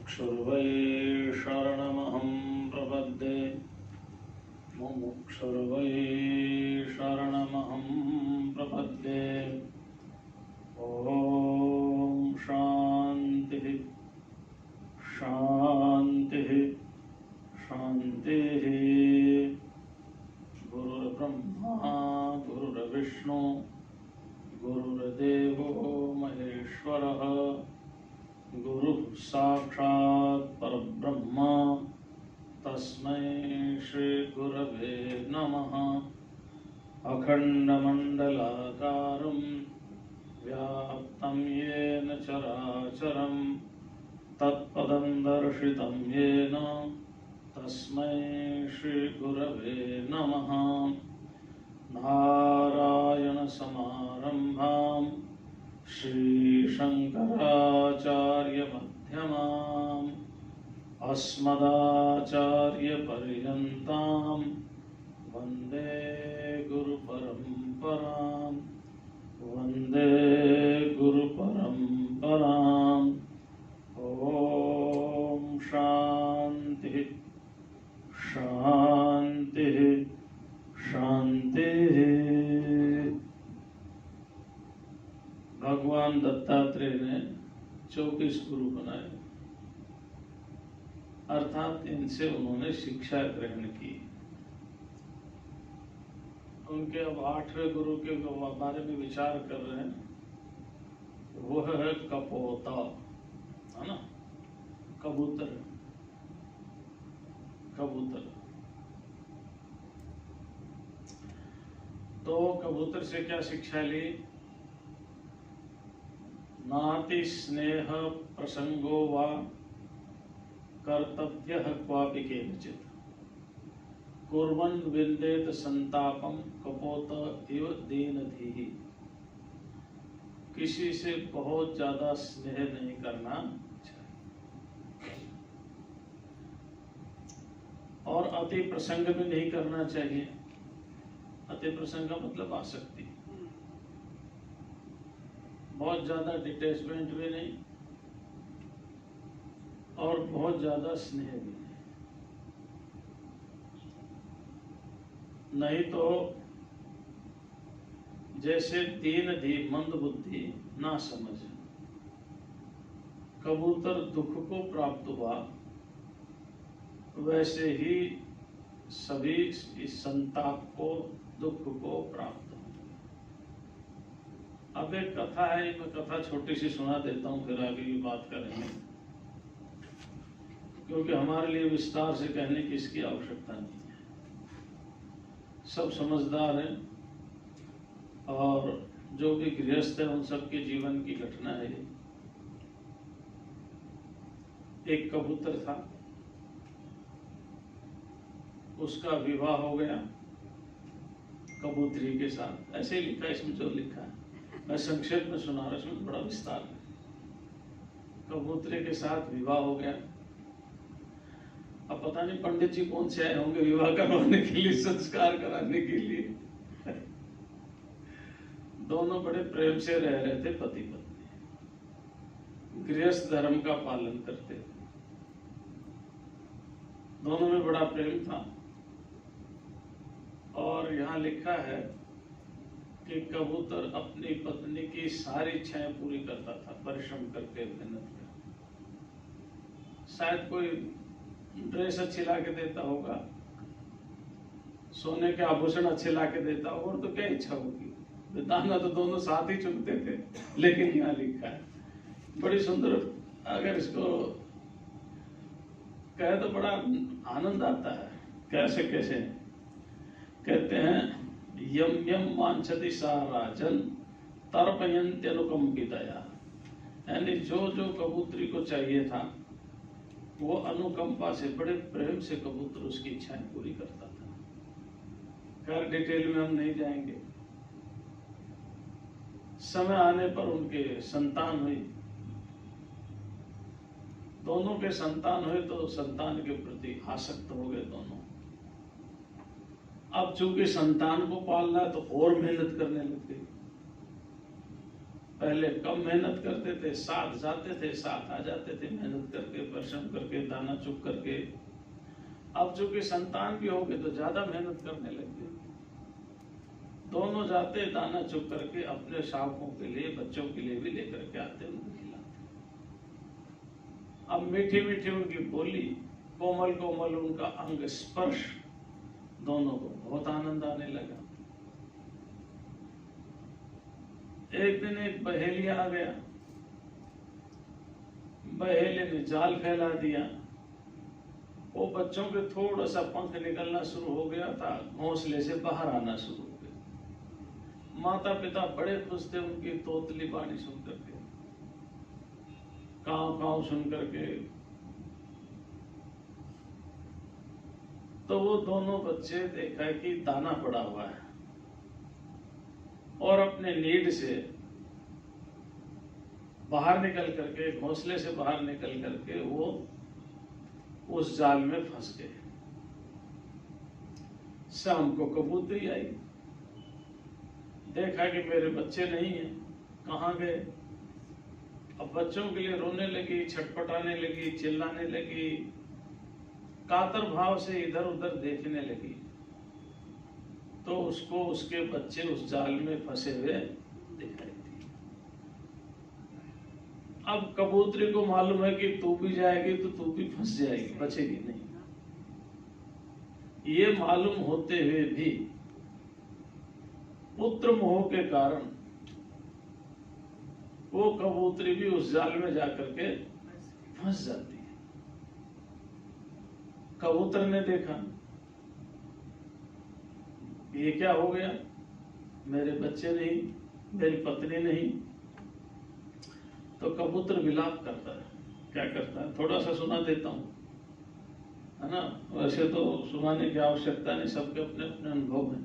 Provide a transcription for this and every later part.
मुमुक्षुर्वै शरणमहं प्रपद्ये मुमुक्षुर्वै शरणमहं प्रपद्ये। ॐ शान्तिः शान्तिः शान्तिः। गुरुर्ब्रह्मा गुरुर्विष्णु गुरुर्देवो महेश्वरः गुरुः साक्षात् परब्रह्म तस्मै श्री गुरवे नमः। अखण्डमण्डलाकारं व्याप्तं येन चराचरं तत्पदं दर्शितं येन तस्मै श्री गुरवे नमः। नारायणसमारम्भां श्रीशङ्कराचार्यमध्यमाम् अस्मदाचार्यपर्यन्तां वन्दे गुरुपरम्परां वन्दे गुरुपरम्पराम्। ॐ शान्तिः शान्तिः शान्तिः। भगवान दत्तात्रेय ने 24 गुरु बनाए, अर्थात इनसे उन्होंने शिक्षा ग्रहण की। उनके अब 8वें गुरु के बारे में विचार कर रहे हैं। वह है कपोता, है ना, कबूतर। कबूतर तो कबूतर से क्या शिक्षा ली? नाति स्नेह प्रसंगो वा कर्तव्यः क्वापि केनचित् कुर्वन् विन्देत संतापं कपोत इव दीनधीः। किसी से बहुत ज्यादा स्नेह नहीं करना चाहिए और अति प्रसंग भी नहीं करना चाहिए। अति प्रसंग का मतलब आसक्ति, बहुत ज्यादा डिटैचमेंट भी नहीं और बहुत ज्यादा स्नेह भी नहीं तो जैसे दीन धी मंद बुद्धि ना समझ कबूतर दुख को प्राप्त हुआ, वैसे ही सभी इस संताप को दुख को प्राप्त हो। अब एक कथा है, मैं कथा छोटी सी सुना देता हूँ, फिर आगे की बात करेंगे, क्योंकि हमारे लिए विस्तार से कहने की इसकी आवश्यकता नहीं है। सब समझदार हैं और जो भी गृहस्थ है उन सबके जीवन की घटना है। एक कबूतर था, उसका विवाह हो गया कबूतरी के साथ। ऐसे ही लिखा है इसमें, जो लिखा है मैं संक्षेप में सुना रहा, इसमें बड़ा विस्तार है। कबूतरी के साथ विवाह हो गया। अब पता नहीं पंडित जी कौन से आए होंगे विवाह करवाने के लिए, संस्कार कराने के लिए। दोनों बड़े प्रेम से रह रहे थे, पति पत्नी, गृहस्थ धर्म का पालन करते थे। दोनों में बड़ा प्रेम था। और यहाँ लिखा है कि कबूतर अपनी पत्नी की सारी इच्छाएं पूरी करता था, परिश्रम करके, मेहनत करके। शायद कोई ड्रेस अच्छी ला के देता होगा, सोने के आभूषण अच्छे ला के देता होगा, और तो क्या इच्छा होगी। दाना तो दोनों साथ ही चुनते थे। लेकिन यहाँ लिखा है बड़ी सुंदर, अगर इसको कहे तो बड़ा आनंद आता है। कैसे कैसे कहते हैं, यम यम वांछति सा राजन तर्पयन्ति अनुकंपितया। यानी जो जो कबूतरी को चाहिए था वो अनुकंपा से, बड़े प्रेम से कबूतर उसकी इच्छाएं पूरी करता था। खैर डिटेल में हम नहीं जाएंगे। समय आने पर उनके संतान हुई, दोनों के संतान हुए तो संतान के प्रति आसक्त हो गए दोनों। अब चूंकि संतान को पालना है तो और मेहनत करने लग गई। पहले कम मेहनत करते थे, साथ जाते थे, साथ आ जाते थे, मेहनत करके, परिश्रम करके, दाना चुग करके। अब चूंकि संतान भी हो गए तो ज्यादा मेहनत करने लग गए। दोनों जाते दाना चुग करके, अपने शावकों के लिए, बच्चों के लिए भी लेकर के आते, उनको खिलाते। अब मीठी मीठी उनकी बोली, कोमल कोमल उनका अंग स्पर्श, दोनों को बहुत आनंद आने लगा। एक दिन एक बहेलिया आ गया। बहेले ने जाल फैला दिया। वो बच्चों के थोड़ा सा पंख निकलना शुरू हो गया था, घोंसले से बाहर आना शुरू हो गया। माता पिता बड़े खुश थे उनकी तोतली बाणी सुन करके, कांव कांव सुन करके। तो वो दोनों बच्चे देखा कि दाना पड़ा हुआ है, और अपने नीड से बाहर निकल करके, घोंसले से बाहर निकल करके वो उस जाल में फंस गए। शाम को कबूतरी आई, देखा कि मेरे बच्चे नहीं हैं, कहाँ गए। अब बच्चों के लिए रोने लगी, छटपटाने लगी, चिल्लाने लगी, कातर भाव से इधर उधर देखने लगी। तो उसको उसके बच्चे उस जाल में फंसे हुए दिखाई दिए। अब कबूतरी को मालूम है कि तू भी जाएगी तो तू भी फंस जाएगी, बचेगी नहीं। ये मालूम होते हुए भी पुत्र मोह के कारण वो कबूतरी भी उस जाल में जाकर के फंस जाती है। कबूतर ने देखा ये क्या हो गया, मेरे बच्चे नहीं, मेरी पत्नी नहीं। तो कबूतर विलाप करता है। क्या करता है, थोड़ा सा सुना देता हूं, है ना। वैसे तो सुनाने की आवश्यकता नहीं, सबके अपने अपने अनुभव हैं।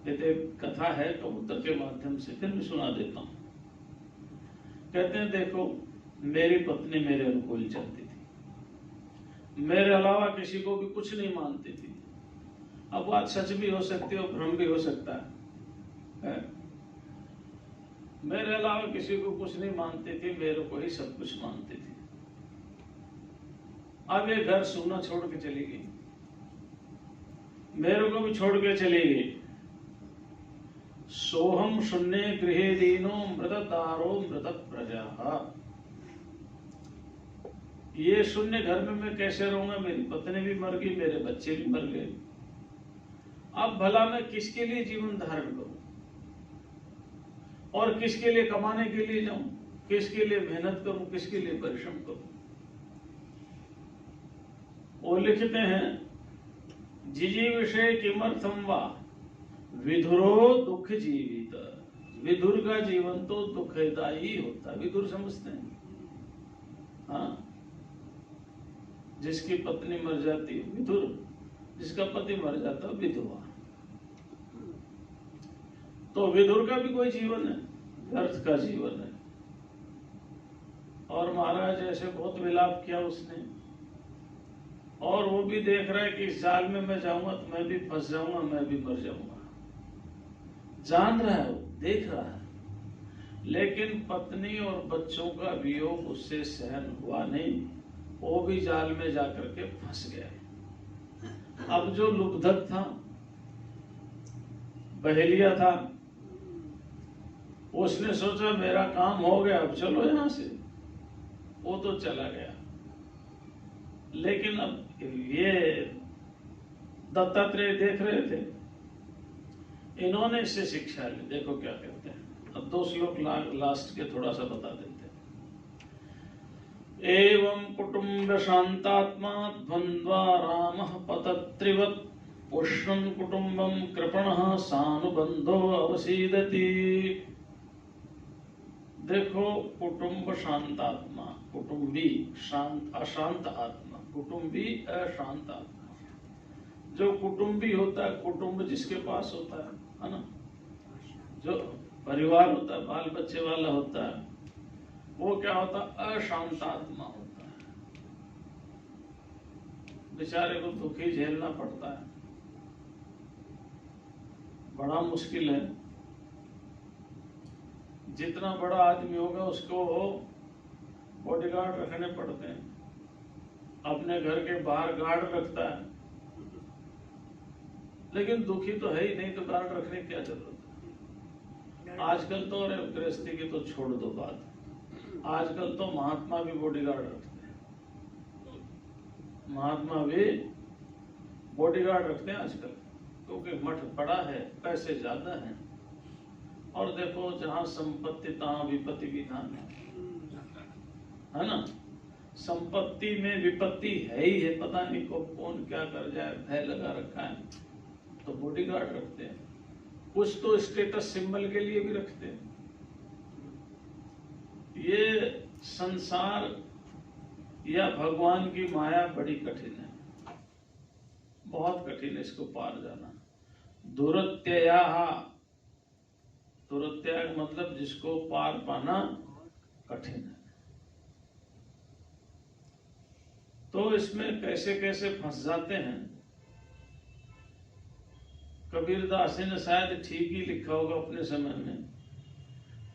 कहते कथा है कबूतर के माध्यम से, फिर भी सुना देता हूं। कहते हैं देखो, मेरी पत्नी मेरे अनुकूल चलती थी, मेरे अलावा किसी को भी कुछ नहीं मानती थी। अब बात सच भी हो सकती है और भ्रम भी हो सकता है। मेरे अलावा किसी को कुछ नहीं मानती थी, मेरे को ही सब कुछ मानती थी। अब ये घर सूना छोड़ के चली गई, मेरे को भी छोड़ के चली गई। सोहम शून्य गृहे दीनो मृतदारो मृत प्रजा। ये शून्य घर में मैं कैसे रहूंगा, मेरी पत्नी भी मर गई, मेरे बच्चे भी मर गए। अब भला मैं किसके लिए जीवन धारण करूं, और किसके लिए कमाने के लिए जाऊं, किसके लिए मेहनत करूं, किसके लिए परिश्रम करूं। वो लिखते हैं जिजी विषय किमर्थम वा विधुरो दुख जीवित। विधुर का जीवन तो दुखदायी होता है। विधुर समझते हैं, हाँ, जिसकी पत्नी मर जाती है विधुर, जिसका पति मर जाता है विधवा। तो विधुर का भी कोई जीवन है, व्यर्थ का जीवन है। और महाराज ऐसे बहुत विलाप किया उसने, और वो भी देख रहा है कि इस जाल में मैं जाऊंगा तो मैं भी फंस जाऊंगा, मैं भी मर जाऊंगा। जान रहा है, वो देख रहा है, लेकिन पत्नी और बच्चों का वियोग उससे सहन हुआ नहीं। वो भी जाल में जाकर के फंस गया। अब जो लुब्धक था, बहेलिया था, उसने सोचा मेरा काम हो गया, अब चलो यहां से। वो तो चला गया, लेकिन अब ये दत्तात्रेय देख रहे थे, इन्होंने इससे शिक्षा ली। देखो क्या कहते हैं, अब 2 श्लोक लास्ट के थोड़ा सा बता देते हैं। एवं कुटुंब शांतात्मा द्वंद्वा रामः पतत्रिवत् उष्णं कुटुंबं कृपणः सानुबंधो अवसीदति। देखो, कुटुंब शांतात्मा, कुटुंबी शांत अशांत आत्मा, कुटुंबी अशांत आत्मा। जो कुटुंबी होता है, कुटुंब जिसके पास होता है ना, जो परिवार होता है, बाल बच्चे वाला होता है, वो क्या होता है, अशांत आत्मा होता है। बेचारे को दुखी झेलना पड़ता है, बड़ा मुश्किल है। जितना बड़ा आदमी होगा उसको बॉडीगार्ड रखने पड़ते हैं, अपने घर के बाहर गार्ड रखता है, लेकिन दुखी तो है ही नहीं, तो गार्ड रखने की क्या जरूरत है। आजकल तो अरे गृहस्थी की तो छोड़ दो बात, आजकल तो महात्मा भी बॉडीगार्ड रखते हैं, महात्मा भी बॉडीगार्ड रखते हैं आजकल, क्योंकि मठ बड़ा है, पैसे ज्यादा हैं, और देखो जहां संपत्ति तहां विपत्ति विधान है ना। संपत्ति में विपत्ति है ही है, पता नहीं कौन क्या कर जाए, भय लगा रखा है, तो बॉडीगार्ड रखते हैं। कुछ तो स्टेटस सिंबल के लिए भी रखते हैं। ये संसार या भगवान की माया बड़ी कठिन है, बहुत कठिन है इसको पार जाना। दुरत्यया, दुरत्यय मतलब जिसको पार पाना कठिन है। तो इसमें कैसे कैसे फंस जाते हैं। कबीरदास ने शायद ठीक ही लिखा होगा अपने समय में,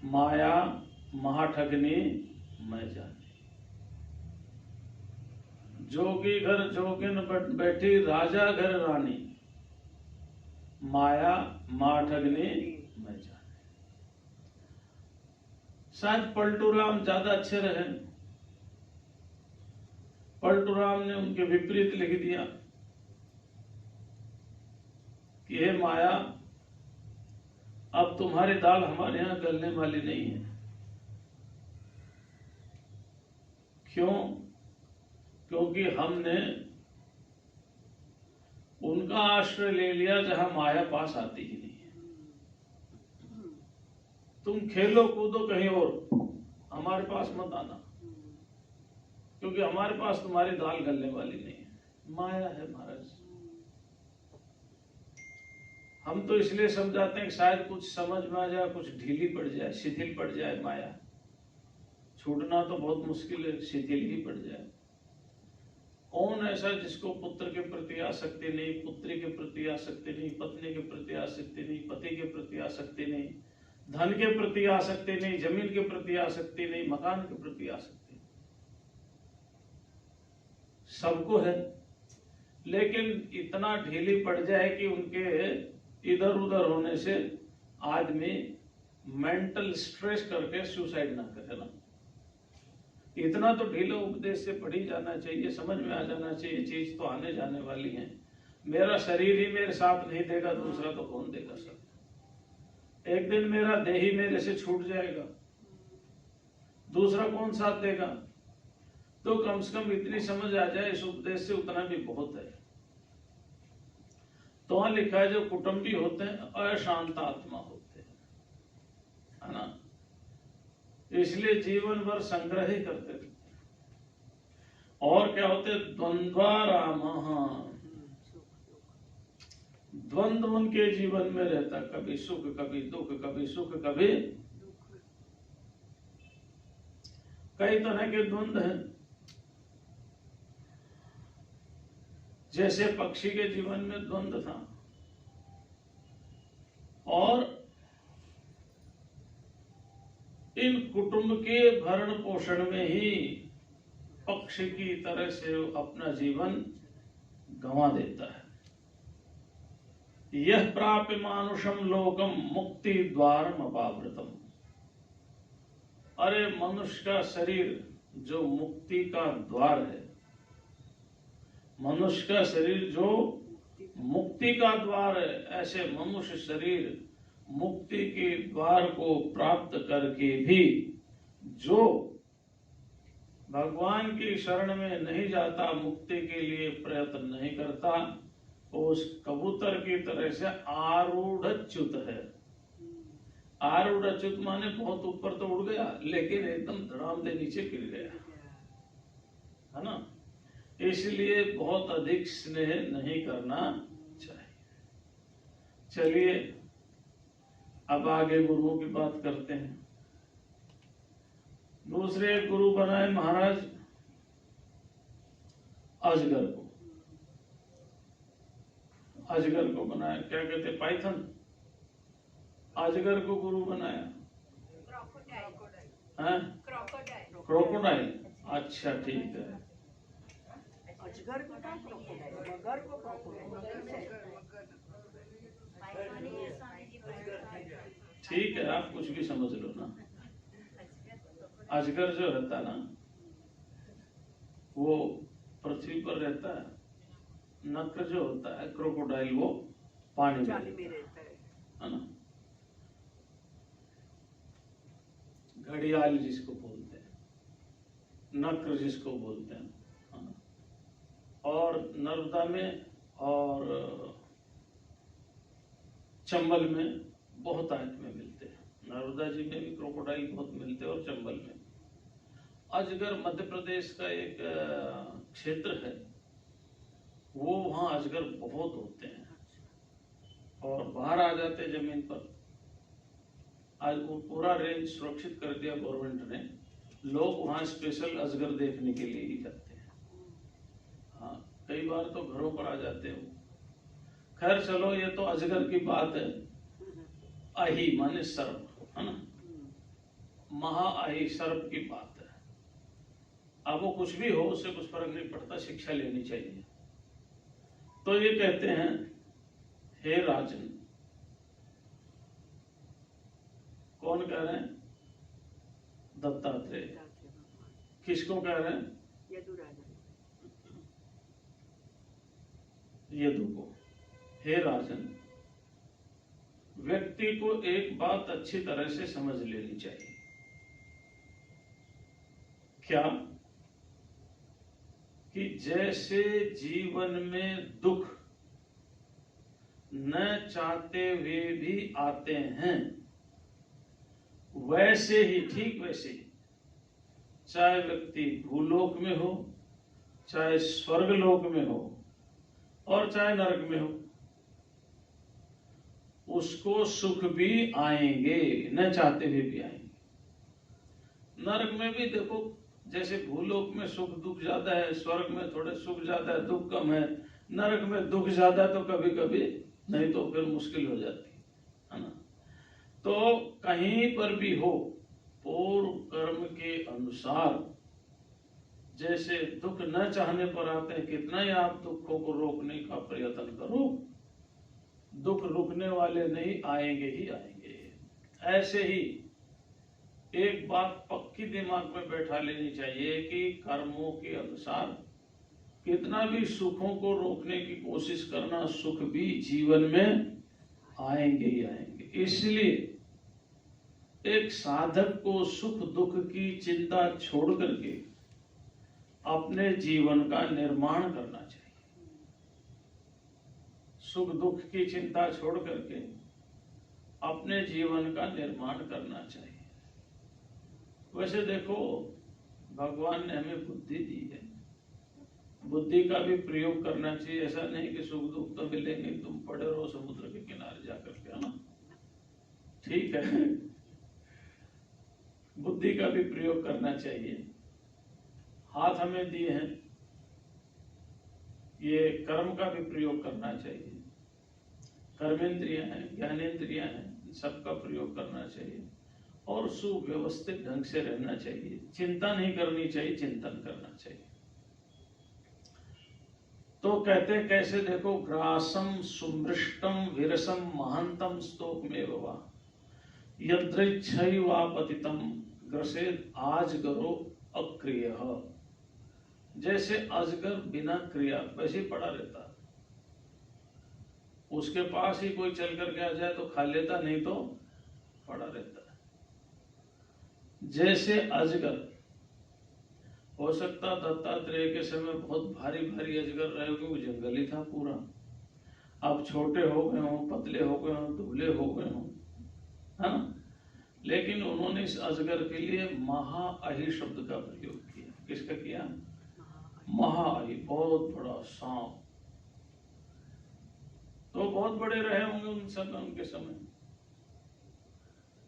माया महाठगनी मैं जानी, जोगी घर जोगिन बैठी राजा घर रानी, माया महाठगनी मैं जानी। शायद पलटू राम ज्यादा अच्छे रहे, पलटू राम ने उनके विपरीत लिख दिया कि हे माया, अब तुम्हारी दाल हमारे यहां गलने वाली नहीं है। क्यों? क्योंकि हमने उनका आश्रय ले लिया जहां माया पास आती ही नहीं है। तुम खेलो कूदो कहीं और, हमारे पास मत आना, क्योंकि हमारे पास तुम्हारी दाल गलने वाली नहीं है, माया है महाराज। हम तो इसलिए समझाते हैं कि शायद कुछ समझ में आ जाए, कुछ ढीली पड़ जाए, शिथिल पड़ जाए माया। छूटना तो बहुत मुश्किल है, शिथिल ही पड़ जाए। कौन ऐसा जिसको पुत्र के प्रति आसक्ति नहीं, पुत्री के प्रति आसक्ति नहीं, पत्नी के प्रति आसक्ति नहीं, पति के प्रति आसक्ति नहीं, धन के प्रति आसक्ति नहीं, जमीन के प्रति आसक्ति नहीं, मकान के प्रति आसक्ति, सबको है। लेकिन इतना ढीली पड़ जाए कि उनके इधर उधर होने से आदमी मेंटल स्ट्रेस करके सुसाइड ना करे ना। इतना तो ढीला उपदेश से पढ़ ही जाना चाहिए, समझ में आ जाना चाहिए, चीज तो आने जाने वाली है। मेरा शरीर ही मेरे साथ नहीं देगा, दूसरा तो कौन देगा सब। एक दिन मेरा देह ही मेरे से छूट जाएगा, दूसरा कौन साथ देगा। तो कम से कम इतनी समझ आ जाए इस उपदेश से, उतना भी बहुत है। तो वहां लिखा है जो कुटुंबी होते हैं अशांत आत्मा होते हैं, है ना। इसलिए जीवन भर संग्रह ही करते थे। और क्या होते, द्वंद्वाराम, द्वंद्व उनके जीवन में रहता, कभी सुख कभी दुख, कभी सुख कभी। कई तरह के द्वंद्व हैं। जैसे पक्षी के जीवन में द्वंद्व था, और इन कुटुंब के भरण पोषण में ही पक्षी की तरह से अपना जीवन गंवा देता है। यह प्राप्य मानुषम लोकम मुक्ति द्वारम अपावृतम। अरे मनुष्य का शरीर जो मुक्ति का द्वार है, मनुष्य का शरीर जो मुक्ति का द्वार है, ऐसे मनुष्य शरीर मुक्ति के द्वार को प्राप्त करके भी जो भगवान की शरण में नहीं जाता, मुक्ति के लिए प्रयत्न नहीं करता, उस कबूतर की तरह से आरूढ़च्युत है। आरूढ़च्युत माने बहुत ऊपर तो उड़ गया, लेकिन एकदम धड़ाम दे नीचे गिर गया, है ना। इसलिए बहुत अधिक स्नेह नहीं करना चाहिए। चलिए अब आगे गुरुओं की बात करते हैं। दूसरे गुरु बनाए महाराज अजगर को। अजगर को बनाया, क्या कहते, पाइथन। अजगर को गुरु बनाया। हैं? क्रोकोडाइल। अच्छा ठीक है। अजगर को क्या क्रोकोडाइल, मगर को क्रोकोडाइल। ठीक है, आप कुछ भी समझ लो ना। अजगर जो रहता ना वो पृथ्वी पर रहता है, नक्र जो होता है क्रोकोडाइल वो पानी में रहता है ना। घड़ियाल जिसको बोलते हैं, नक्र जिसको बोलते हैं, है ना? और नर्मदा में और चंबल में बहुत आयत में मिलते हैं। नर्मदा जी में भी क्रोकोडाइल बहुत मिलते हैं और चंबल में। अजगर मध्य प्रदेश का एक क्षेत्र है, वो वहां अजगर बहुत होते हैं और बाहर आ जाते हैं जमीन पर। आज वो पूरा रेंज सुरक्षित कर दिया गवर्नमेंट ने, लोग वहां स्पेशल अजगर देखने के लिए ही जाते हैं। हाँ, कई बार तो घरों पर आ जाते हैं। खैर चलो, ये तो अजगर की बात है। अही माने सर्प, है ना, महाअही सर्प की बात है। अब वो कुछ भी हो, उससे कुछ फर्क नहीं पड़ता, शिक्षा लेनी चाहिए। तो ये कहते हैं, हे राजन, कौन कह रहे हैं? दत्तात्रेय। किसको कह रहे हैं? यदु को। हे राजन, व्यक्ति को एक बात अच्छी तरह से समझ लेनी चाहिए। क्या? कि जैसे जीवन में दुख न चाहते हुए भी आते हैं, वैसे ही, ठीक वैसे ही, चाहे व्यक्ति भूलोक में हो, चाहे स्वर्गलोक में हो और चाहे नरक में हो, उसको सुख भी आएंगे, न चाहते हुए भी आएंगे। नरक में भी देखो, जैसे भूलोक में सुख दुख ज्यादा है, स्वर्ग में थोड़े सुख ज्यादा है, दुख कम है, नरक में दुख ज्यादा है तो कभी कभी नहीं तो फिर मुश्किल हो जाती है ना। तो कहीं पर भी हो, पूर्व कर्म के अनुसार जैसे दुख न चाहने पर आते हैं, कितना ही आप दुखों को रोकने का प्रयत्न करो, दुख रुकने वाले नहीं, आएंगे ही आएंगे। ऐसे ही एक बात पक्की दिमाग में बैठा लेनी चाहिए कि कर्मों के अनुसार कितना भी सुखों को रोकने की कोशिश करना, सुख भी जीवन में आएंगे ही आएंगे। इसलिए एक साधक को सुख दुख की चिंता छोड़ करके अपने जीवन का निर्माण करना चाहिए। सुख दुख की चिंता छोड़ करके अपने जीवन का निर्माण करना चाहिए। वैसे देखो, भगवान ने हमें बुद्धि दी है, बुद्धि का भी प्रयोग करना चाहिए। ऐसा नहीं कि सुख दुख तो मिलेंगे, तुम पड़े रहो समुद्र के किनारे जाकर के, है ना, ठीक है। बुद्धि का भी प्रयोग करना चाहिए। हाथ हमें दिए हैं, ये कर्म का भी प्रयोग करना चाहिए। कर्मेंद्रियां हैं, ज्ञानेंद्रियां हैं, सबका प्रयोग करना चाहिए और सुव्यवस्थित ढंग से रहना चाहिए। चिंता नहीं करनी चाहिए, चिंतन करना चाहिए। तो कहते कैसे, देखो, ग्रासम सुमृष्टम विरसम महांतम स्तोक में वा यदृच्छैवापतितम ग्रसेद आजगरो अक्रिय। जैसे अजगर बिना क्रिया वैसे ही पड़ा रहता, उसके पास ही कोई चल करके आ जाए तो खा लेता, नहीं तो पड़ा रहता है। जैसे अजगर, हो सकता दत्तात्रेय के समय बहुत भारी भारी अजगर रहे, क्योंकि जंगल ही था पूरा। अब छोटे हो गए हों, पतले हो गए हों, दुबले हो गए हों, है ना, लेकिन उन्होंने इस अजगर के लिए महाअही शब्द का प्रयोग किया। किसका किया? महाअही, बहुत बड़ा सांप। तो बहुत बड़े रहे होंगे उन समय, उनके समय।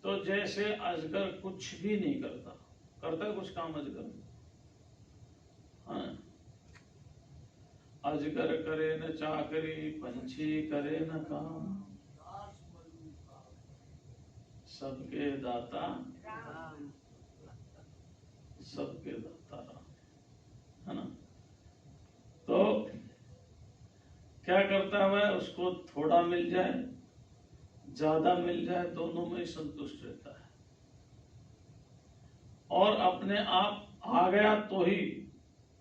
तो जैसे अजगर कुछ भी नहीं करता, करता कुछ काम अजगर? हाँ, अजगर करे न चाकरी, पंछी करे न काम, सबके दाता सबके दाता है ना। तो क्या करता है वह, उसको थोड़ा मिल जाए ज्यादा मिल जाए दोनों में संतुष्ट रहता है, और अपने आप आ गया तो ही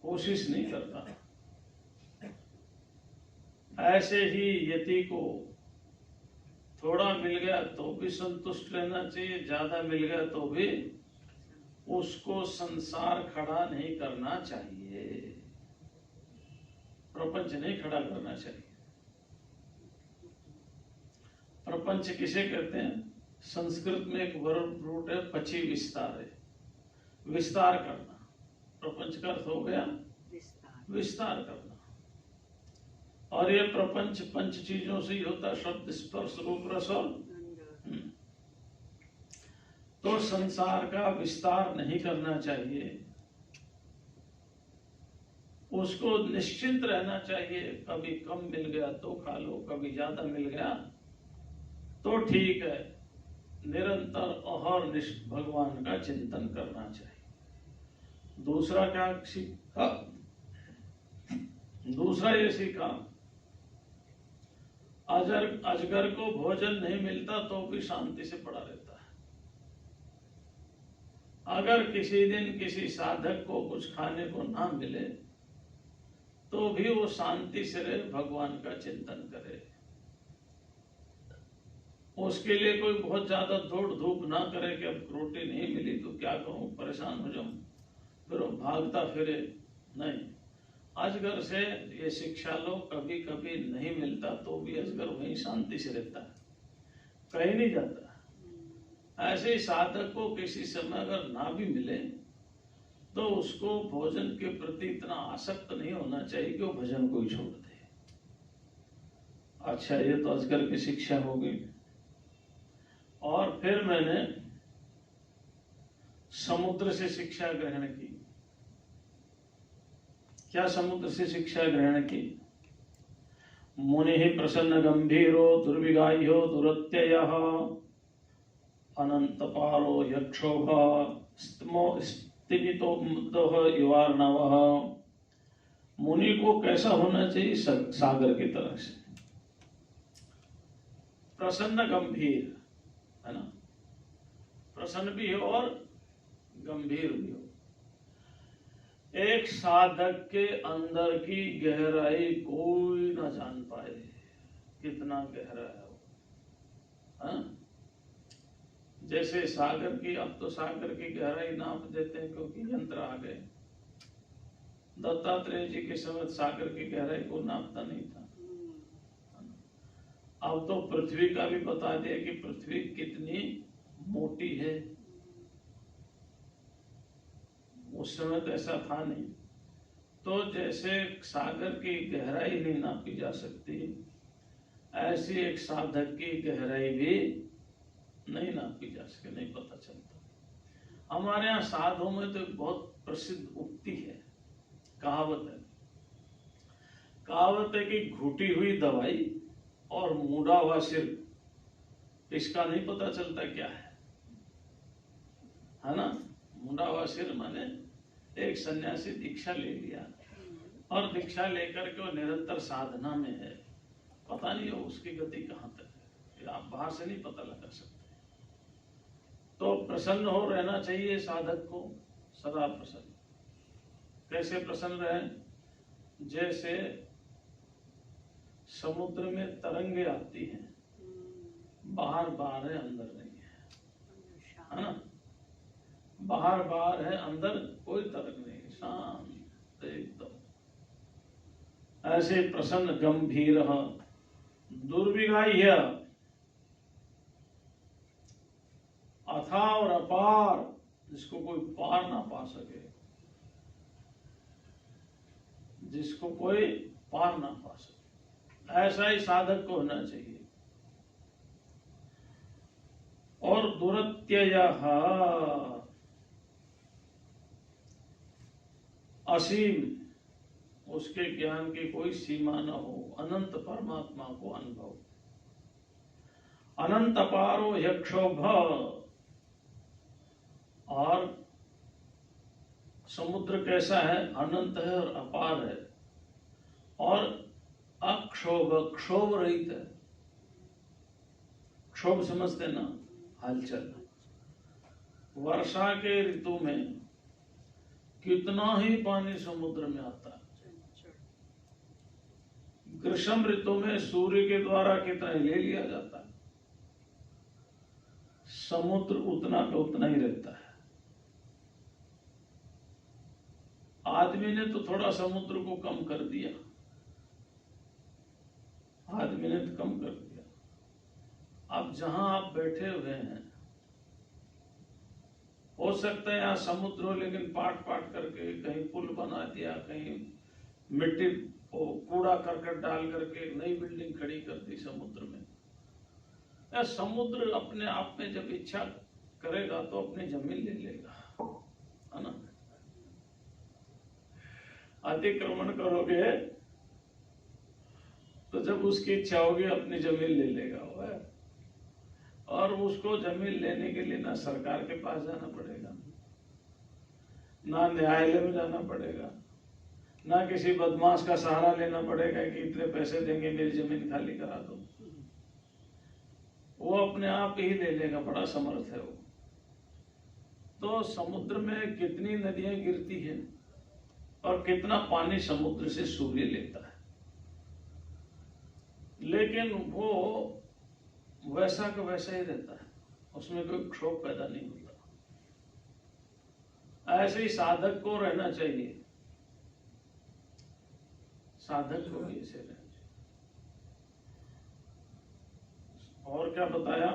कोशिश नहीं करता। ऐसे ही यति को थोड़ा मिल गया तो भी संतुष्ट रहना चाहिए, ज्यादा मिल गया तो भी उसको संसार खड़ा नहीं करना चाहिए, प्रपंच नहीं खड़ा करना चाहिए। प्रपंच किसे कहते हैं? संस्कृत में एक वर्ब रूट है, पची विस्तार है, विस्तार करना। प्रपंच का अर्थ हो गया विस्तार करना। और ये प्रपंच पंच चीजों से ही होता है, शब्द स्पर्श रूप रस और तो संसार का विस्तार नहीं करना चाहिए, उसको निश्चिंत रहना चाहिए। कभी कम मिल गया तो खा लो, कभी ज्यादा मिल गया तो ठीक है, निरंतर अहर्निश भगवान का चिंतन करना चाहिए। दूसरा क्या सीखा? दूसरा ये सीखा, अजगर को भोजन नहीं मिलता तो भी शांति से पड़ा रहता है। अगर किसी दिन किसी साधक को कुछ खाने को ना मिले तो भी वो शांति से रहे, भगवान का चिंतन करे। उसके लिए कोई बहुत ज्यादा दौड़ धूप ना करे कि अब रोटी नहीं मिली तो क्या करूं, परेशान हो जाऊं, फिर वो भागता फिरे। नहीं, अजगर से ये शिक्षा लो, कभी कभी नहीं मिलता तो भी अजगर वहीं शांति से रहता है, कहीं नहीं जाता। ऐसे ही साधक को किसी समय अगर ना भी मिले तो उसको भोजन के प्रति इतना आसक्त नहीं होना चाहिए कि वो भजन को ही छोड़ दे। अच्छा, ये तो अजगर की शिक्षा हो गई। और फिर मैंने समुद्र से शिक्षा ग्रहण की। क्या समुद्र से शिक्षा ग्रहण की? मुनि प्रसन्न गंभीरो दुर्विगाह्यो दुरत्ययः अनंत पारो यक्षोभ स्थितो युवार्णवः। मुनि को कैसा होना चाहिए? सागर की तरह से प्रसन्न गंभीर, है ना, प्रसन्न भी हो और गंभीर भी हो। एक साधक के अंदर की गहराई कोई ना जान पाए, कितना गहरा है वो। हाँ? जैसे सागर की, अब तो सागर की गहराई नाप देते हैं क्योंकि यंत्र आ गए। दत्तात्रेय जी के समय सागर की गहराई को नापता नहीं था। अब तो पृथ्वी का भी बता दिया कि पृथ्वी कितनी मोटी है। उस समय तो ऐसा था नहीं। तो जैसे सागर की गहराई नहीं नापी जा सकती, ऐसी एक साधक की गहराई भी नहीं नापी जा सके, नहीं पता चलता। हमारे यहाँ साधुओं में तो बहुत प्रसिद्ध उक्ति है, कहावत है। कहावत है कि घुटी हुई दवाई और मुड़ा हुआ सिर, इसका नहीं पता चलता क्या है ना। मुड़ा हुआ सिर माने एक सन्यासी दीक्षा ले लिया और दीक्षा लेकर के वो निरंतर साधना में है, पता नहीं हो उसकी गति कहां तक है, आप बाहर से नहीं पता लगा सकते। तो प्रसन्न हो रहना चाहिए साधक को, सदा प्रसन्न। कैसे प्रसन्न रहे? जैसे समुद्र में तरंगे आती हैं, बाहर बाहर है अंदर नहीं है ना। बाहर बाहर है, अंदर कोई तरंग नहीं, शांत एकदम। ऐसे प्रसन्न गंभीर दुर्विगाह्य, अथाह और अपार, जिसको कोई पार ना पा सके, जिसको कोई पार ना पा सके, ऐसा ही साधक को होना चाहिए। और दुरत्ययः, असीम, उसके ज्ञान की कोई सीमा न हो, अनंत परमात्मा को अनुभव। अनंत पारो यक्षोभ, और समुद्र कैसा है? अनंत है और अपार है और अक्षोभ, क्षोभ रहित है। क्षोभ समझते ना? हलचल। वर्षा के ऋतु में कितना ही पानी समुद्र में आता है, ग्रीष्म ऋतु में सूर्य के द्वारा कितना ही ले लिया जाता है, समुद्र उतना का उतना ही रहता है। आदमी ने तो थोड़ा समुद्र को कम कर दिया, आदमी ने तो कम कर दिया। अब जहां आप बैठे हुए हैं, हो सकता है यहाँ समुद्र हो, लेकिन पाट पाट करके कहीं पुल बना दिया, कहीं मिट्टी कूड़ा करकट डाल करके नई बिल्डिंग खड़ी कर दी समुद्र में। या समुद्र अपने आप में जब इच्छा करेगा तो अपनी जमीन ले लेगा, है ना? अतिक्रमण करोगे तो जब उसकी इच्छा होगी अपनी जमीन ले लेगा वो है। और उसको जमीन लेने के लिए ना सरकार के पास जाना पड़ेगा, ना न्यायालय में जाना पड़ेगा, ना किसी बदमाश का सहारा लेना पड़ेगा कि इतने पैसे देंगे मेरी जमीन खाली करा दो। वो अपने आप ही ले लेगा, बड़ा समर्थ है वो। तो समुद्र में कितनी नदियां गिरती हैं और कितना पानी समुद्र से सूर्य लेता है, लेकिन वो वैसा का वैसा ही रहता है, उसमें कोई क्षोभ पैदा नहीं होता। ऐसे ही साधक को रहना चाहिए, साधक को भी ऐसे रहना चाहिए। और क्या बताया?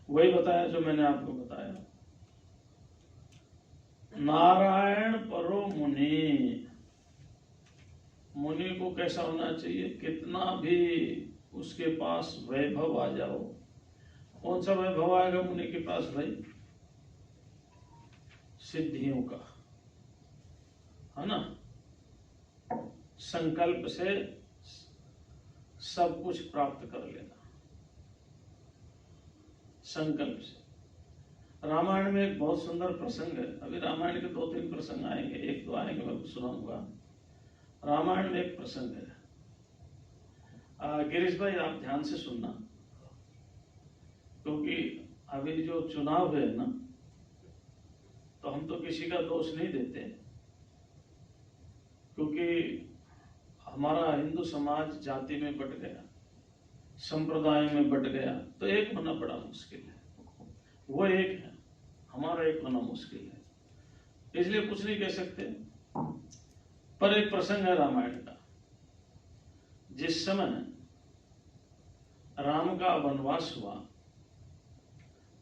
वही बताया जो मैंने आपको बताया। नारायण परो मुनि, मुनि को कैसा होना चाहिए? कितना भी उसके पास वैभव आ जाओ, कौन सा वैभव आएगा मुनि के पास भाई? सिद्धियों का, है ना? संकल्प से सब कुछ प्राप्त कर लेना, संकल्प से। रामायण में एक बहुत सुंदर प्रसंग है, अभी रामायण के 2-3 प्रसंग आएंगे, एक तो आएंगे मैं सुनाऊंगा। रामायण में एक प्रसंग है, गिरीश भाई आप ध्यान से सुनना, क्योंकि अभी जो चुनाव है ना, तो हम तो किसी का दोष नहीं देते, क्योंकि हमारा हिंदू समाज जाति में बट गया, संप्रदाय में बट गया, तो एक होना बड़ा मुश्किल है। वो एक है, हमारा एक होना मुश्किल है, इसलिए कुछ नहीं कह सकते। पर एक प्रसंग है रामायण का, जिस समय राम का वनवास हुआ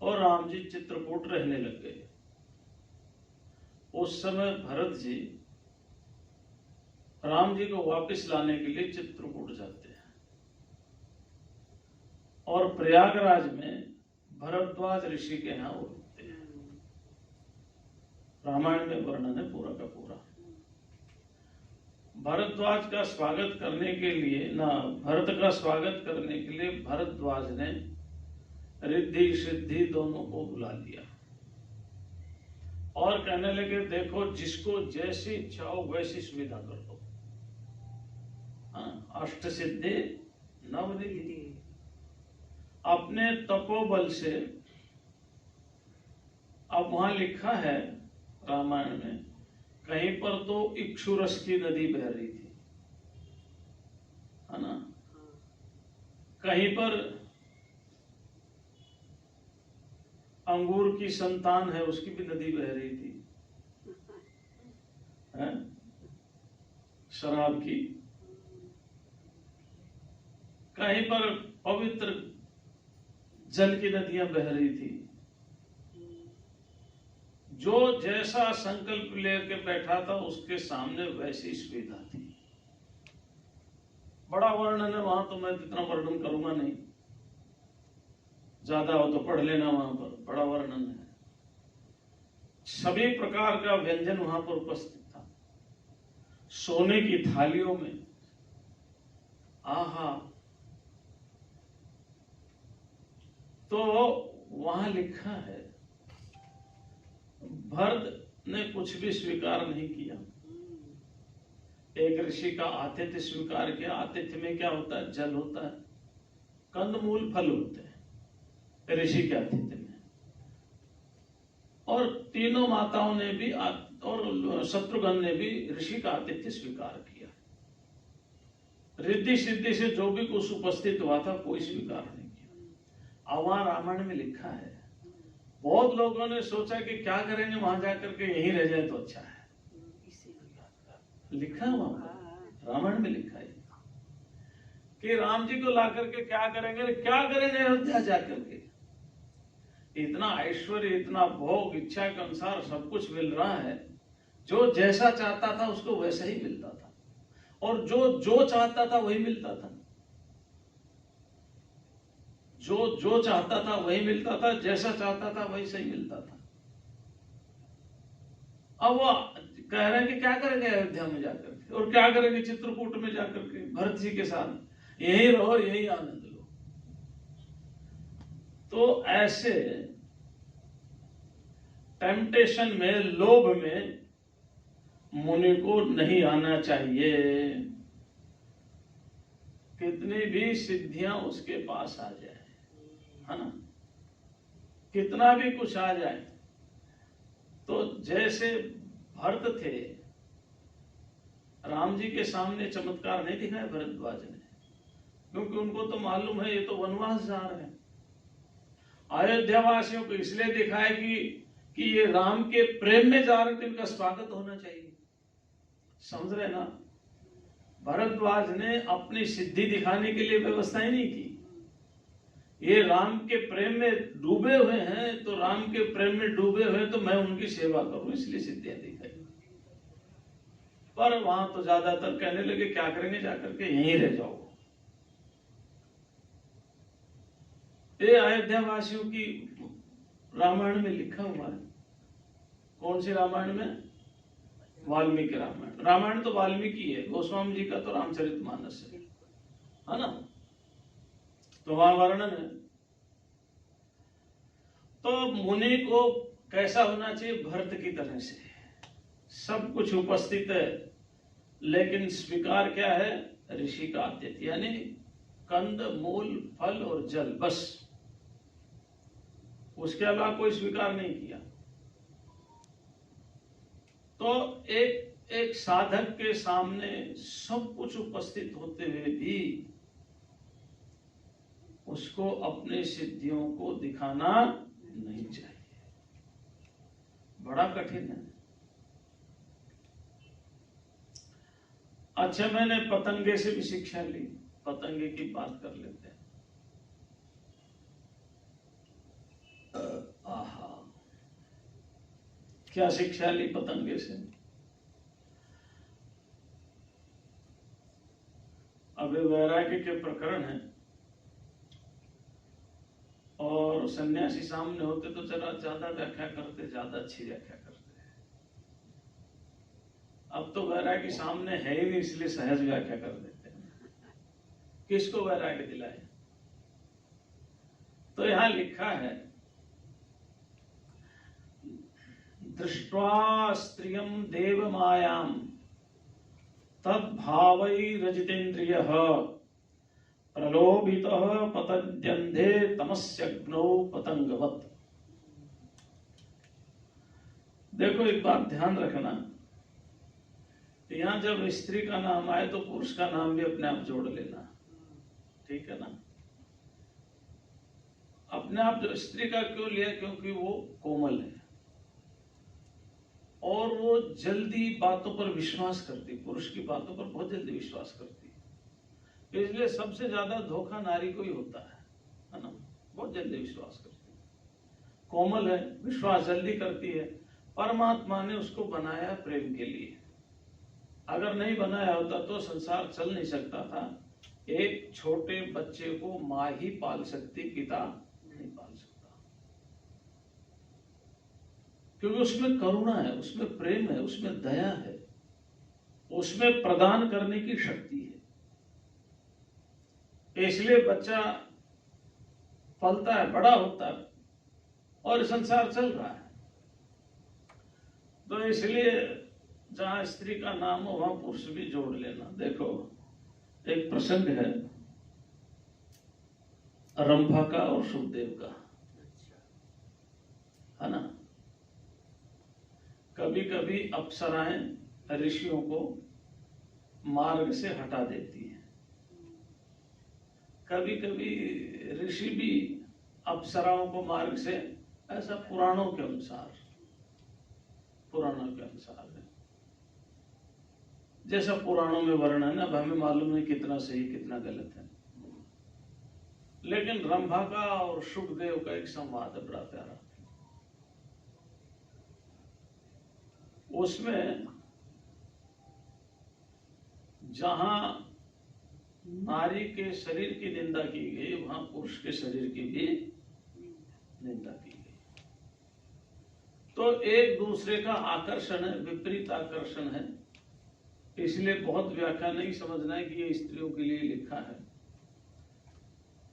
और राम जी चित्रकूट रहने लग गए, उस समय भरत जी राम जी को वापस लाने के लिए चित्रकूट जाते हैं और प्रयागराज में भरद्वाज ऋषि के यहाँ वो रुकते हैं। रामायण में वर्णन है पूरा का पूरा। भरद्वाज का स्वागत करने के लिए ना, भरत का स्वागत करने के लिए भरद्वाज ने रिद्धि सिद्धि दोनों को बुला लिया और कहने लगे, देखो जिसको जैसी इच्छा हो वैसी सुविधा कर दो। अष्ट सिद्धि नवनिधि, अपने तपोबल से। अब वहां लिखा है रामायण में, कहीं पर तो इक्षुरस की नदी बह रही थी, है ना? कहीं पर अंगूर की संतान है, उसकी भी नदी बह रही थी, है? शराब की। कहीं पर पवित्र जल की नदियां बह रही थी। जो जैसा संकल्प लेकर बैठा था उसके सामने वैसी सुविधा थी। बड़ा वर्णन है वहां, तो मैं इतना वर्णन करूंगा नहीं, ज्यादा हो तो पढ़ लेना, वहां पर बड़ा वर्णन है। सभी प्रकार का व्यंजन वहां पर उपस्थित था, सोने की थालियों में। आहा, तो वहां लिखा है, भरत ने कुछ भी स्वीकार नहीं किया। एक ऋषि का आतिथ्य स्वीकार किया। आतिथ्य में क्या होता है? जल होता है, कंदमूल, फल होते हैं ऋषि के आतिथ्य में। और तीनों माताओं ने भी और शत्रुघ्न ने भी ऋषि का आतिथ्य स्वीकार किया। रिद्धि सिद्धि से जो भी कुछ उपस्थित हुआ था कोई स्वीकार नहीं किया। अब वहां रामायण में लिखा है, बहुत लोगों ने सोचा कि क्या करेंगे वहां जाकर के, यहीं रह जाए तो अच्छा है। लिखा है वहां पर, रामायण में लिखा है कि राम जी को लाकर के क्या करेंगे, क्या करेंगे अयोध्या जाकर के। इतना ऐश्वर्य, इतना भोग, इच्छा के अनुसार सब कुछ मिल रहा है। जो जैसा चाहता था उसको वैसा ही मिलता था, और जो चाहता था वही मिलता था। जो चाहता था वही मिलता था, जैसा चाहता था वही सही मिलता था। अब वो कह रहे हैं कि क्या करेंगे अयोध्या में जाकर के, और क्या करेंगे चित्रकूट में जाकर के भरत जी के साथ, यही रहो, यही आनंद लो। तो ऐसे टेम्पटेशन में, लोभ में मुनि को नहीं आना चाहिए। कितनी भी सिद्धियां उसके पास आ जाए, है ना, कितना भी कुछ आ जाए, तो जैसे भरत थे, राम जी के सामने चमत्कार नहीं दिखाया भरद्वाज ने, क्योंकि उनको तो मालूम है ये तो वनवास जा रहे हैं। अयोध्या वासियों को इसलिए दिखाया कि ये राम के प्रेम में जा रहे थे, इनका स्वागत होना चाहिए। समझ रहे ना? भरद्वाज ने अपनी सिद्धि दिखाने के लिए व्यवस्था ही नहीं की। ये राम के प्रेम में डूबे हुए हैं, तो राम के प्रेम में डूबे हुए तो मैं उनकी सेवा करूं, इसलिए सिद्धियां दिखाई। पर वहां तो ज्यादातर कहने लगे क्या करेंगे जाकर के, यहीं रह जाओ। ये अयोध्या वासियों की रामायण में लिखा हुआ है। कौन सी रामायण में? वाल्मीकि रामायण। रामायण तो वाल्मीकि है, गोस्वामी जी का तो रामचरितमानस है ना? तो वहां वर्णन है। तो मुनि को कैसा होना चाहिए? भरत की तरह से सब कुछ उपस्थित है, लेकिन स्वीकार क्या है? ऋषि का आतिथ्य, यानी कंद, मूल, फल और जल, बस। उसके अलावा कोई स्वीकार नहीं किया। तो एक साधक के सामने सब कुछ उपस्थित होते हुए भी उसको अपनी सिद्धियों को दिखाना नहीं चाहिए। बड़ा कठिन है। अच्छा, मैंने पतंगे से भी शिक्षा ली। पतंगे की बात कर लेते हैं। आहा, क्या शिक्षा ली पतंगे से? अभी वैराग्य के प्रकरण है, और सन्यासी सामने होते तो जरा ज्यादा व्याख्या करते, ज्यादा अच्छी व्याख्या करते। अब तो वैराग्य सामने है ही नहीं, इसलिए सहज व्याख्या कर देते हैं। किसको वैराग्य दिलाए? तो यहां लिखा है, दृष्ट्वा स्त्रियं देव मायां तद्भावैरजितेन्द्रियः प्रलोभितः पतन्त्यन्धे तमस्यग्नौ पतंगवत्। देखो, एक बात ध्यान रखना, यहां जब स्त्री का नाम आए तो पुरुष का नाम भी अपने आप जोड़ लेना, ठीक है ना? अपने आप जो स्त्री का क्यों लिया? क्योंकि वो कोमल है और वो जल्दी बातों पर विश्वास करती, पुरुष की बातों पर बहुत जल्दी विश्वास करती है। इसलिए सबसे ज्यादा धोखा नारी को ही होता है ना? बहुत जल्दी विश्वास करती है, कोमल है, विश्वास जल्दी करती है। परमात्मा ने उसको बनाया प्रेम के लिए। अगर नहीं बनाया होता तो संसार चल नहीं सकता था। एक छोटे बच्चे को मां ही पाल सकती, पिता नहीं पाल सकता, क्योंकि उसमें करुणा है, उसमें प्रेम है, उसमें दया है, उसमें प्रदान करने की शक्ति है। इसलिए बच्चा पलता है, बड़ा होता है और संसार चल रहा है। तो इसलिए जहां स्त्री का नाम हो वहां पुरुष भी जोड़ लेना। देखो एक प्रसंग है रंभा का और सुखदेव का, है ना। कभी कभी अप्सराएं ऋषियों को मार्ग से हटा देती हैं, कभी कभी ऋषि भी अप्सराओं को मार्ग से, ऐसा पुराणों के अनुसार है। जैसा पुराणों में वर्णन है, अब हमें मालूम नहीं कितना सही कितना गलत है। लेकिन रंभा का और सुखदेव का एक संवाद है बड़ा प्यारा। उसमें जहां नारी के शरीर की निंदा की गई, वहां पुरुष के शरीर की भी निंदा की गई। तो एक दूसरे का आकर्षण है, विपरीत आकर्षण है। इसलिए बहुत व्याख्या नहीं समझना है कि ये स्त्रियों के लिए लिखा है।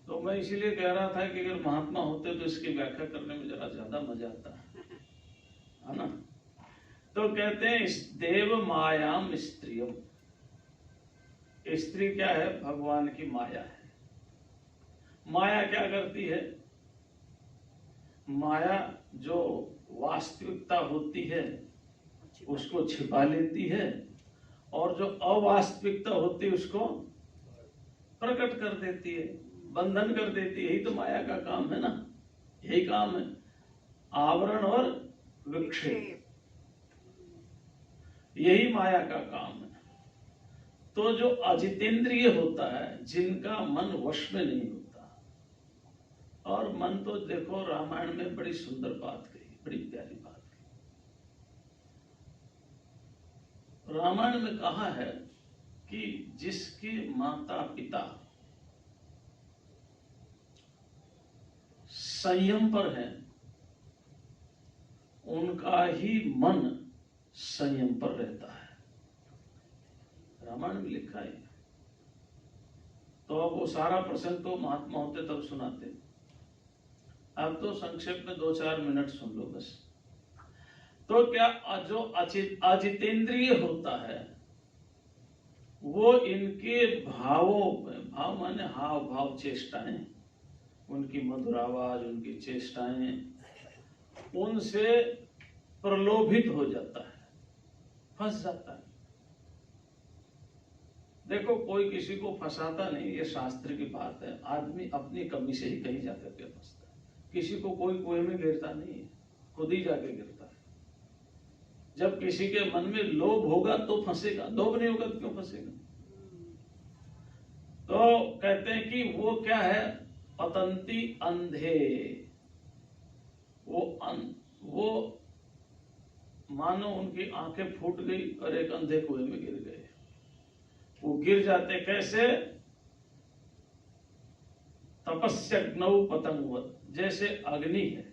तो मैं इसीलिए कह रहा था कि अगर महात्मा होते तो इसकी व्याख्या करने में जरा ज्यादा मजा आता है ना। तो कहते हैं देव मायाम स्त्रियम, स्त्री क्या है? भगवान की माया है। माया क्या करती है? माया जो वास्तविकता होती है उसको छिपा लेती है, और जो अवास्तविकता होती है उसको प्रकट कर देती है, बंधन कर देती है। यही तो माया का काम है ना, यही काम है, आवरण और विक्षेप, यही माया का काम है। तो जो अजितेंद्रिय होता है, जिनका मन वश में नहीं होता, और मन तो देखो रामायण में बड़ी सुंदर बात कही, बड़ी प्यारी बात कही। रामायण में कहा है कि जिसके माता पिता संयम पर है, उनका ही मन संयम पर रहता है। रामायण में लिखा है। तो अब वो सारा प्रसंग तो महात्मा होते तब सुनाते, अब तो संक्षेप में 2-4 मिनट सुन लो बस। तो क्या जो अजितेंद्रिय होता है वो इनके भावों, भाव माने हाव भाव, चेष्टाएं, उनकी मधुर आवाज, उनकी चेष्टाएं, उनसे प्रलोभित हो जाता है, फंस जाता है। देखो कोई किसी को फंसाता नहीं, ये शास्त्र की बात है। आदमी अपनी कमी से ही कहीं जाकर के फंसता है। किसी को कोई कुएं में गिरता नहीं है, खुद ही जाके गिरता है। जब किसी के मन में लोभ होगा तो फंसेगा, लोभ नहीं होगा तो क्यों फंसेगा? तो कहते हैं कि वो क्या है? पतंती अंधे। वो मानो उनकी आंखें फूट गई और एक अंधे कुएं में गिर गए। वो गिर जाते कैसे? तपस्यग्नौ पतंगवत, जैसे अग्नि है,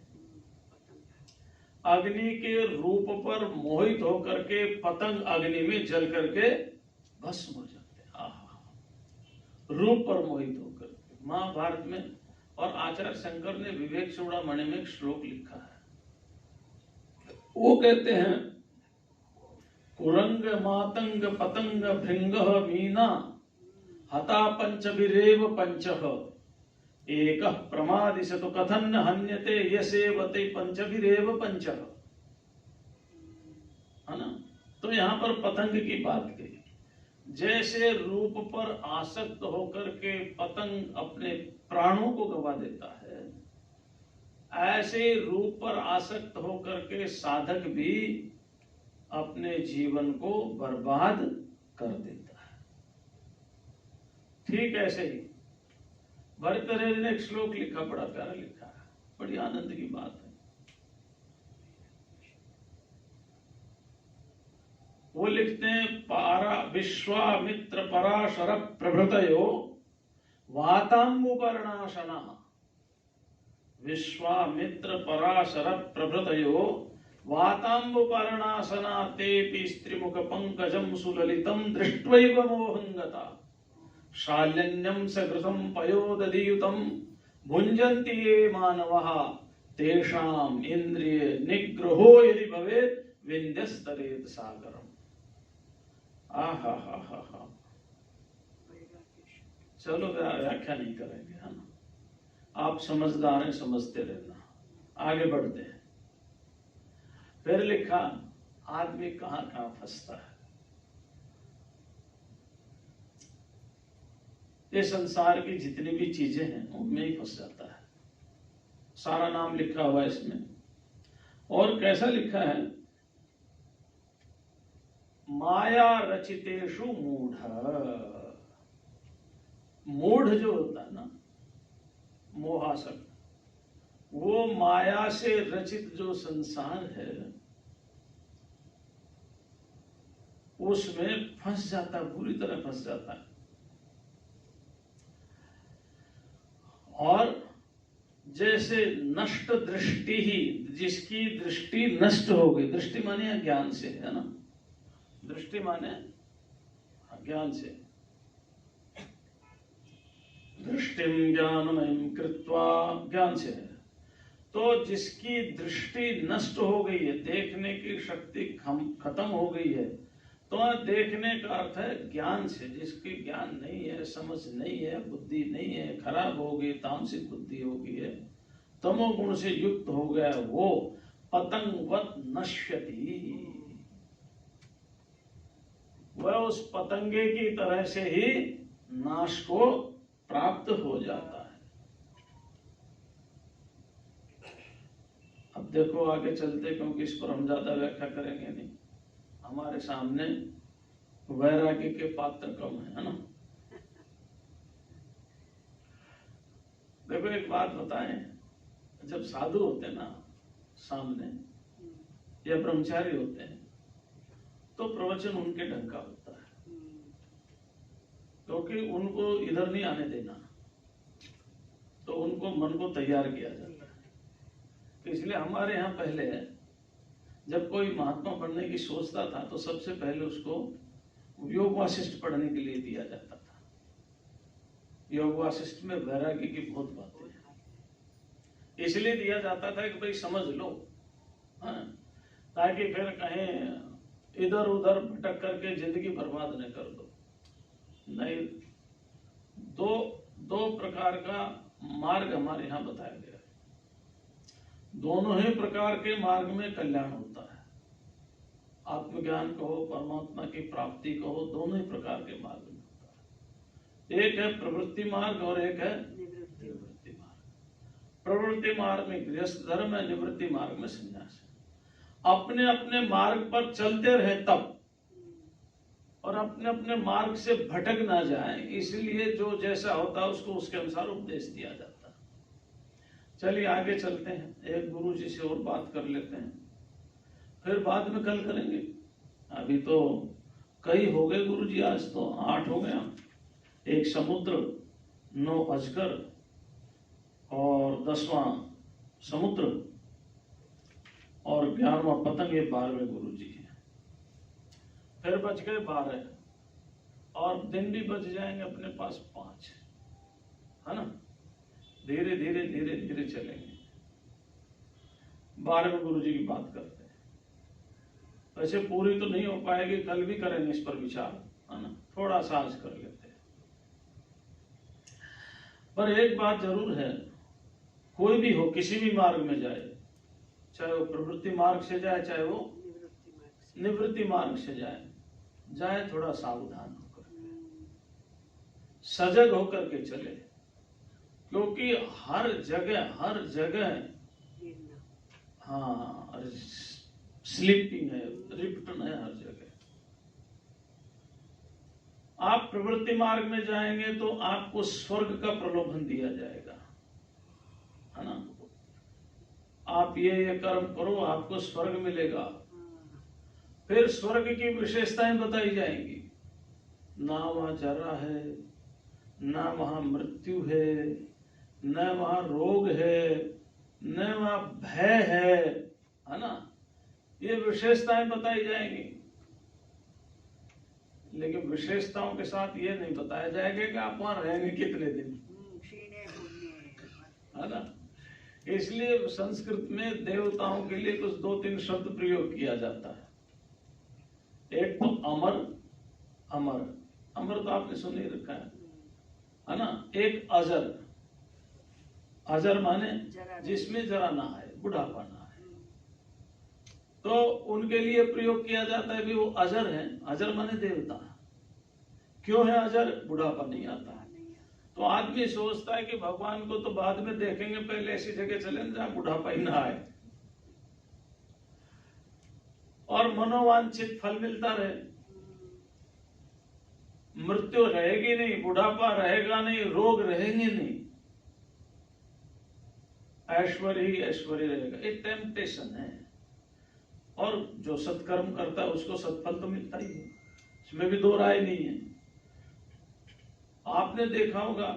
अग्नि के रूप पर मोहित होकर के पतंग अग्नि में जल करके भस्म हो जाते हैं। रूप पर मोहित होकर के। महाभारत में और आचार्य शंकर ने विवेक चूड़ामणि में एक श्लोक लिखा है। वो कहते हैं कुरंग मातंग पतंग भृंग मीना हता पंचभिरेव पंचः एक प्रमादिशतु कथन हन्यते यसेवते पंचभिरेव पंचः, है ना। तो यहाँ पर पतंग की बात कही। जैसे रूप पर आसक्त होकर के पतंग अपने प्राणों को गवा देता है, ऐसे रूप पर आसक्त होकर के साधक भी अपने जीवन को बर्बाद कर देता है। ठीक ऐसे ही भर्तृहरि ने एक श्लोक लिखा, बड़ा प्यारा लिखा है, बड़ी आनंद की बात है। वो लिखते हैं पारा विश्वामित्र पराशर प्रभृतयो वातांबुपर्णाशना। विश्वामित्र पराशर प्रभृतयो वातांबुपर्णासना तेपि स्त्रीमुख पंकजं सुललितं दृष्ट्वैव मोहंगता शाल्यन्यं सकृतं पयोदधियुतं भुञ्जन्ति ये मानवः तेषाम् इंद्रिय निग्रहो यदि भवेत् विंध्यस्तरेत सागरम। आहा हा हा हा। चलो व्याख्या नहीं करेंगे, है ना, आप समझदार हैं, समझते रहना, आगे बढ़ते हैं। फिर लिखा आदमी कहां कहां फंसता है। ये संसार की जितनी भी चीजें हैं उनमें ही फंस जाता है। सारा नाम लिखा हुआ है इसमें, और कैसा लिखा है, माया रचितेषु मूढ़। मूढ़ जो होता है ना, मोहासक्त, वो माया से रचित जो संसार है उसमें फंस जाता है, बुरी तरह फंस जाता है। और जैसे नष्ट दृष्टि ही, जिसकी दृष्टि नष्ट हो गई, दृष्टि माने अज्ञान से, है ना, दृष्टि माने अज्ञान से, दृष्टिम ज्ञानमयं कृत्वा, ज्ञान से है। तो जिसकी दृष्टि नष्ट हो गई है, देखने की शक्ति खत्म हो गई है, तो देखने का अर्थ है ज्ञान से। जिसकी ज्ञान नहीं है, समझ नहीं है, बुद्धि नहीं है, खराब हो गई, तामसिक बुद्धि हो गई है, तमोगुण से युक्त हो गया, वो पतंगवत नश्यति, वह उस पतंगे की तरह से ही नाश को प्राप्त हो जाता है। अब देखो आगे चलते, क्योंकि इस पर हम ज्यादा व्याख्या करेंगे नहीं, हमारे सामने वैराग्य के पात्र कम है ना। देखो एक बात बताएं, जब साधु होते हैं ना सामने, या ब्रह्मचारी होते हैं, तो प्रवचन उनके ढंग का होता है, क्योंकि उनको इधर नहीं आने देना, तो उनको मन को तैयार किया जाता है। तो इसलिए हमारे यहाँ पहले जब कोई महात्मा बनने की सोचता था तो सबसे पहले उसको योग वासिष्ठ पढ़ने के लिए दिया जाता था। योग वासिष्ठ में वैराग्य की बहुत बातें हैं, इसलिए दिया जाता था कि भाई समझ लो, हाँ, ताकि फिर कहीं इधर उधर भटक करके जिंदगी बर्बाद न कर दो। नहीं, दो प्रकार का मार्ग हमारे यहाँ बताया गया है। दोनों ही प्रकार के मार्ग में कल्याण होता है। आत्मज्ञान कहो, परमात्मा की प्राप्ति कहो, दोनों ही प्रकार के मार्ग में होता है। एक है प्रवृत्ति मार्ग और एक है निवृत्ति मार्ग। प्रवृत्ति मार्ग में गृहस्थ धर्म है, निवृत्ति मार्ग में संन्यास है। अपने अपने मार्ग पर चलते रहे तब, और अपने अपने मार्ग से भटक ना जाए, इसलिए जो जैसा होता है उसको उसके अनुसार उपदेश दिया जाता है। चलिए आगे चलते हैं, एक गुरु जी से और बात कर लेते हैं, फिर बाद में कल करेंगे। अभी तो कई हो गए गुरु जी, आज तो 8 हो गया। एक समुद्र, 9 अजगर और 10वां समुद्र और 11वां पतंग, ये 12वें गुरु जी हैं। फिर बच गए 12, और दिन भी बच जाएंगे अपने पास 5, है ना। धीरे धीरे धीरे धीरे चलेंगे। 12वें गुरु जी की बात करते हैं। वैसे पूरी तो नहीं हो पाएगी, कल भी करेंगे इस पर विचार, है ना, थोड़ा सा आज कर लेते हैं। पर एक बात जरूर है, कोई भी हो, किसी भी मार्ग में जाए, चाहे वो प्रवृत्ति मार्ग से जाए, चाहे वो निवृत्ति मार्ग से जाए थोड़ा सावधान होकर, सजग होकर के चले, क्योंकि हर जगह हाँ स्लीपिंग है, रिपटन है हर जगह। आप प्रवृत्ति मार्ग में जाएंगे तो आपको स्वर्ग का प्रलोभन दिया जाएगा, है ना। आप ये कर्म करो, आपको स्वर्ग मिलेगा। फिर स्वर्ग की विशेषताएं बताई जाएंगी, ना वहां जरा है, ना वहां मृत्यु है, न वहां रोग है, न वहां भय है ना। ये विशेषताएं बताई जाएंगी, लेकिन विशेषताओं के साथ ये नहीं बताया जाएगा कि आप वहां रहेंगे कितने दिन, है ना। इसलिए संस्कृत में देवताओं के लिए कुछ 2-3 शब्द प्रयोग किया जाता है। एक तो अमर, अमर अमर तो आपने सुन ही रखा है ना। एक अजर, अजर माने जिसमें जरा ना आए, बुढ़ापा ना आए, तो उनके लिए प्रयोग किया जाता है भी वो अजर है। अजर माने देवता। क्यों है अजर? बुढ़ापा नहीं आता है। तो आदमी सोचता है कि भगवान को तो बाद में देखेंगे, पहले ऐसी जगह चले जहां बुढ़ापा ही ना आए और मनोवांछित फल मिलता रहे। मृत्यु रहेगी नहीं, बुढ़ापा रहेगा नहीं, रोग रहेंगे नहीं, ऐश्वर्य ही ऐश्वर्य रहेगा। एक टेम्पटेशन है, और जो सत्कर्म करता है उसको सत्फल तो मिलता ही है, इसमें भी दो राय नहीं है। आपने देखा होगा,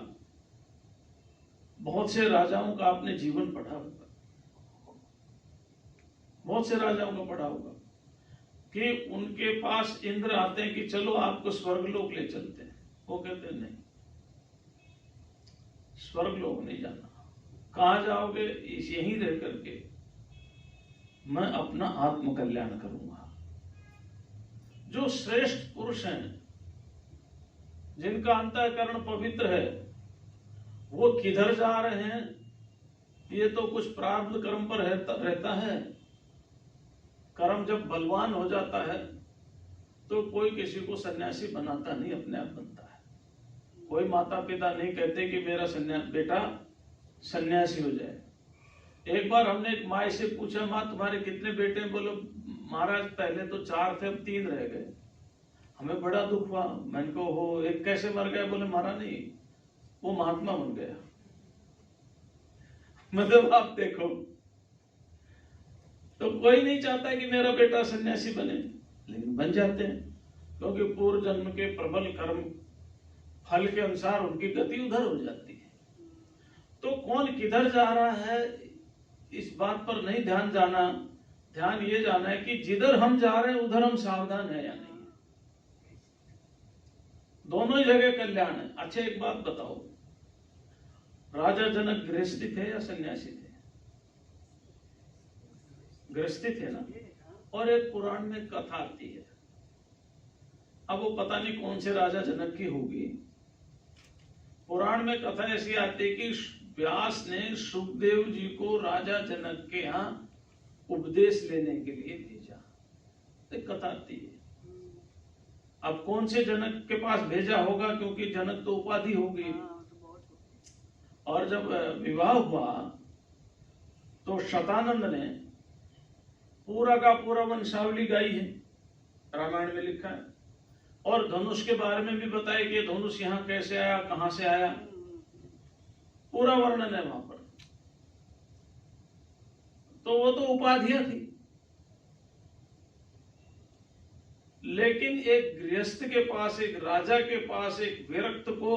बहुत से राजाओं का आपने जीवन पढ़ा होगा, बहुत से राजाओं का पढ़ा होगा कि उनके पास इंद्र आते हैं कि चलो आपको स्वर्गलोक ले चलते हैं। वो कहते हैं नहीं, स्वर्गलोक नहीं जाना। कहां जाओगे? यहीं रह करके मैं अपना आत्म कल्याण करूंगा। जो श्रेष्ठ पुरुष हैं, जिनका अंतःकरण पवित्र है, वो किधर जा रहे हैं? ये तो कुछ प्रारब्ध कर्म पर रहता है। कर्म जब बलवान हो जाता है तो कोई किसी को सन्यासी बनाता नहीं, अपने आप बनता है। कोई माता पिता नहीं कहते कि मेरा बेटा सन्यासी हो जाए। एक बार हमने एक माँ से पूछा, माँ तुम्हारे कितने बेटे हैं? बोलो महाराज पहले तो 4 थे, अब 3 रह गए। हमें बड़ा दुख हुआ। मैंने कहा हो, एक कैसे मर गया? बोले महाराज नहीं, वो महात्मा बन गया। मतलब आप देखो, तो कोई नहीं चाहता कि मेरा बेटा सन्यासी बने, लेकिन बन जाते हैं, क्योंकि पूर्व जन्म के प्रबल कर्म फल के अनुसार उनकी गति उधर हो जाती है। तो कौन किधर जा रहा है इस बात पर नहीं ध्यान जाना, ध्यान ये जाना है कि जिधर हम जा रहे हैं उधर हम सावधान है या नहीं। दोनों ही जगह कल्याण है। अच्छा एक बात बताओ, राजा जनक गृहस्थी थे या सन्यासी थे? गृहस्थी थे ना। और एक पुराण में कथा आती है, अब वो पता नहीं कौन से राजा जनक की होगी। पुराण में कथा ऐसी आती है कि व्यास ने सुखदेव जी को राजा जनक के यहाँ उपदेश लेने के लिए भेजा। एक कथा आती है। अब कौन से जनक के पास भेजा होगा, क्योंकि जनक तो उपाधि होगी। और जब विवाह हुआ तो शतानंद ने पूरा का पूरा वंशावली गाई है, रामायण में लिखा है। और धनुष के बारे में भी बताया कि धनुष यहाँ कैसे आया, कहां से आया, पूरा वर्णन है वहां पर। तो वो तो उपाधियां थी, लेकिन एक गृहस्थ के पास, एक राजा के पास, एक विरक्त को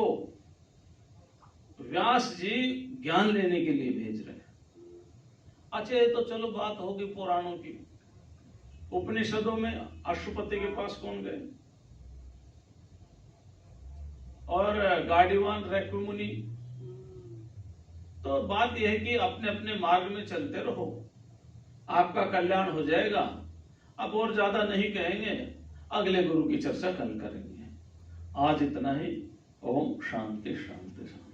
व्यास जी ज्ञान लेने के लिए भेज रहे हैं। अच्छा ये तो चलो बात होगी पुराणों की। उपनिषदों में अशुपति के पास कौन गए? और गाड़ीवान रैक्मुनि। तो बात यह है कि अपने अपने मार्ग में चलते रहो, आपका कल्याण हो जाएगा। अब और ज्यादा नहीं कहेंगे, अगले गुरु की चर्चा कल करेंगे। आज इतना ही। ओम शांति शांति शांति।